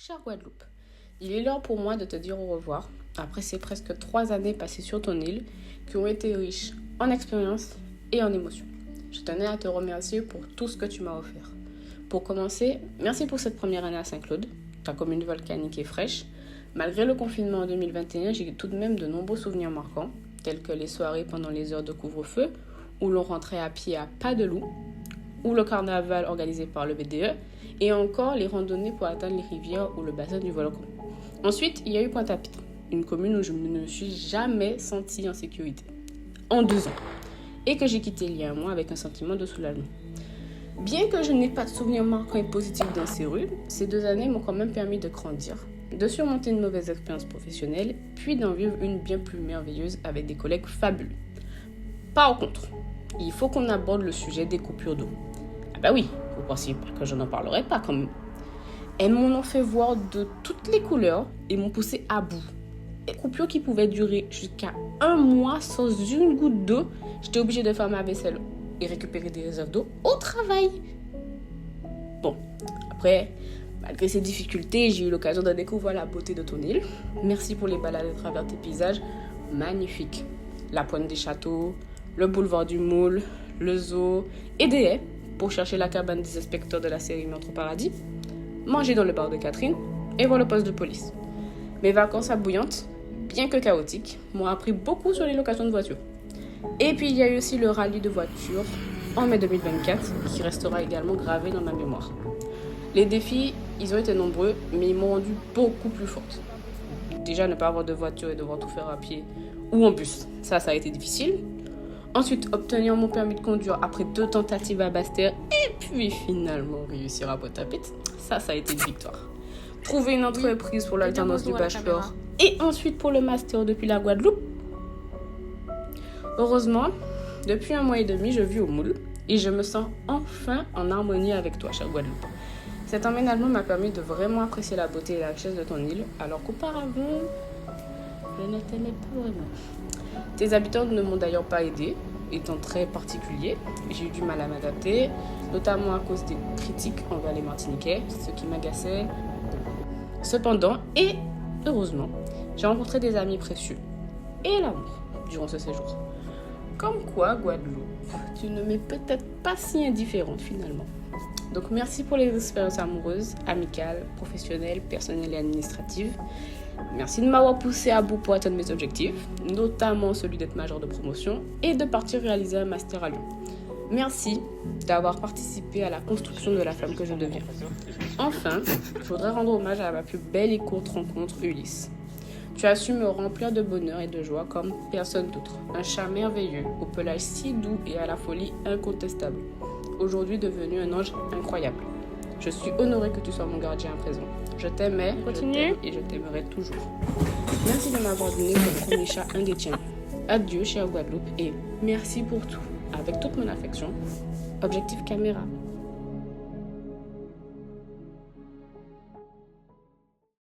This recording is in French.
Chère Guadeloupe, il est l'heure pour moi de te dire au revoir après ces presque 3 années passées sur ton île qui ont été riches en expériences et en émotions. Je tenais à te remercier pour tout ce que tu m'as offert. Pour commencer, merci pour cette première année à Saint-Claude, ta commune volcanique et fraîche. Malgré le confinement en 2021, j'ai tout de même de nombreux souvenirs marquants, tels que les soirées pendant les heures de couvre-feu, où l'on rentrait à pied à pas de loup, ou le carnaval organisé par le BDE, et encore les randonnées pour atteindre les rivières ou le bassin du volcan. Ensuite, il y a eu Pointe-à-Pitre, une commune où je ne me suis jamais sentie en sécurité, en 2 ans, et que j'ai quitté il y a un mois avec un sentiment de soulagement. Bien que je n'ai pas de souvenirs marquants et positifs dans ces rues, ces 2 années m'ont quand même permis de grandir, de surmonter une mauvaise expérience professionnelle, puis d'en vivre une bien plus merveilleuse avec des collègues fabuleux. Par contre, il faut qu'on aborde le sujet des coupures d'eau. Ah bah oui, vous pensiez pas que je n'en parlerai pas quand même. Elles m'en ont fait voir de toutes les couleurs et m'ont poussé à bout. Des coupures qui pouvaient durer jusqu'à 1 mois sans une goutte d'eau. J'étais obligée de faire ma vaisselle et récupérer des réserves d'eau au travail. Bon, après, malgré ces difficultés, j'ai eu l'occasion de découvrir la beauté de ton île. Merci pour les balades à travers tes paysages magnifiques. La pointe des châteaux, le boulevard du Moule, le zoo et des haies pour chercher la cabane des inspecteurs de la série Meurtre au paradis, manger dans le bar de Catherine et voir le poste de police. Mes vacances à Bouillante, bien que chaotiques, m'ont appris beaucoup sur les locations de voitures. Et puis il y a eu aussi le rallye de voitures en mai 2024 qui restera également gravé dans ma mémoire. Les défis, ils ont été nombreux, mais ils m'ont rendu beaucoup plus forte. Déjà, ne pas avoir de voiture et devoir tout faire à pied ou en bus, ça a été difficile. Ensuite, obtenir mon permis de conduire après 2 tentatives à Basse-Terre et puis finalement réussir à Pointe-à-Pitre, ça a été une victoire. Trouver une entreprise pour l'alternance du bachelor et ensuite pour le master depuis la Guadeloupe. Heureusement, depuis 1 mois et demi, je vis au Moule et je me sens enfin en harmonie avec toi, chère Guadeloupe. Cet emménagement m'a permis de vraiment apprécier la beauté et la richesse de ton île, alors qu'auparavant, je ne t'aimais pas vraiment. Tes habitants ne m'ont d'ailleurs pas aidé, étant très particulier. J'ai eu du mal à m'adapter, notamment à cause des critiques envers les Martiniquais, ce qui m'agaçait. Cependant, et heureusement, j'ai rencontré des amis précieux et l'amour durant ce séjour. Comme quoi, Guadeloupe, tu ne m'es peut-être pas si indifférente finalement. Donc merci pour les expériences amoureuses, amicales, professionnelles, personnelles et administratives. Merci de m'avoir poussé à bout pour atteindre mes objectifs, notamment celui d'être major de promotion et de partir réaliser un master à Lyon. Merci d'avoir participé à la construction de la femme que je deviens. Enfin, je voudrais rendre hommage à ma plus belle et courte rencontre, Ulysse. Tu as su me remplir de bonheur et de joie comme personne d'autre. Un chat merveilleux, au pelage si doux et à la folie incontestable. Aujourd'hui devenu un ange incroyable. Je suis honorée que tu sois mon gardien à présent. Je t'aimais, je t'aime et je t'aimerai toujours. Merci de m'avoir donné ton premier chat, un des tiens. Adieu, chère Guadeloupe, et merci pour tout. Avec toute mon affection, Objectif Caméra.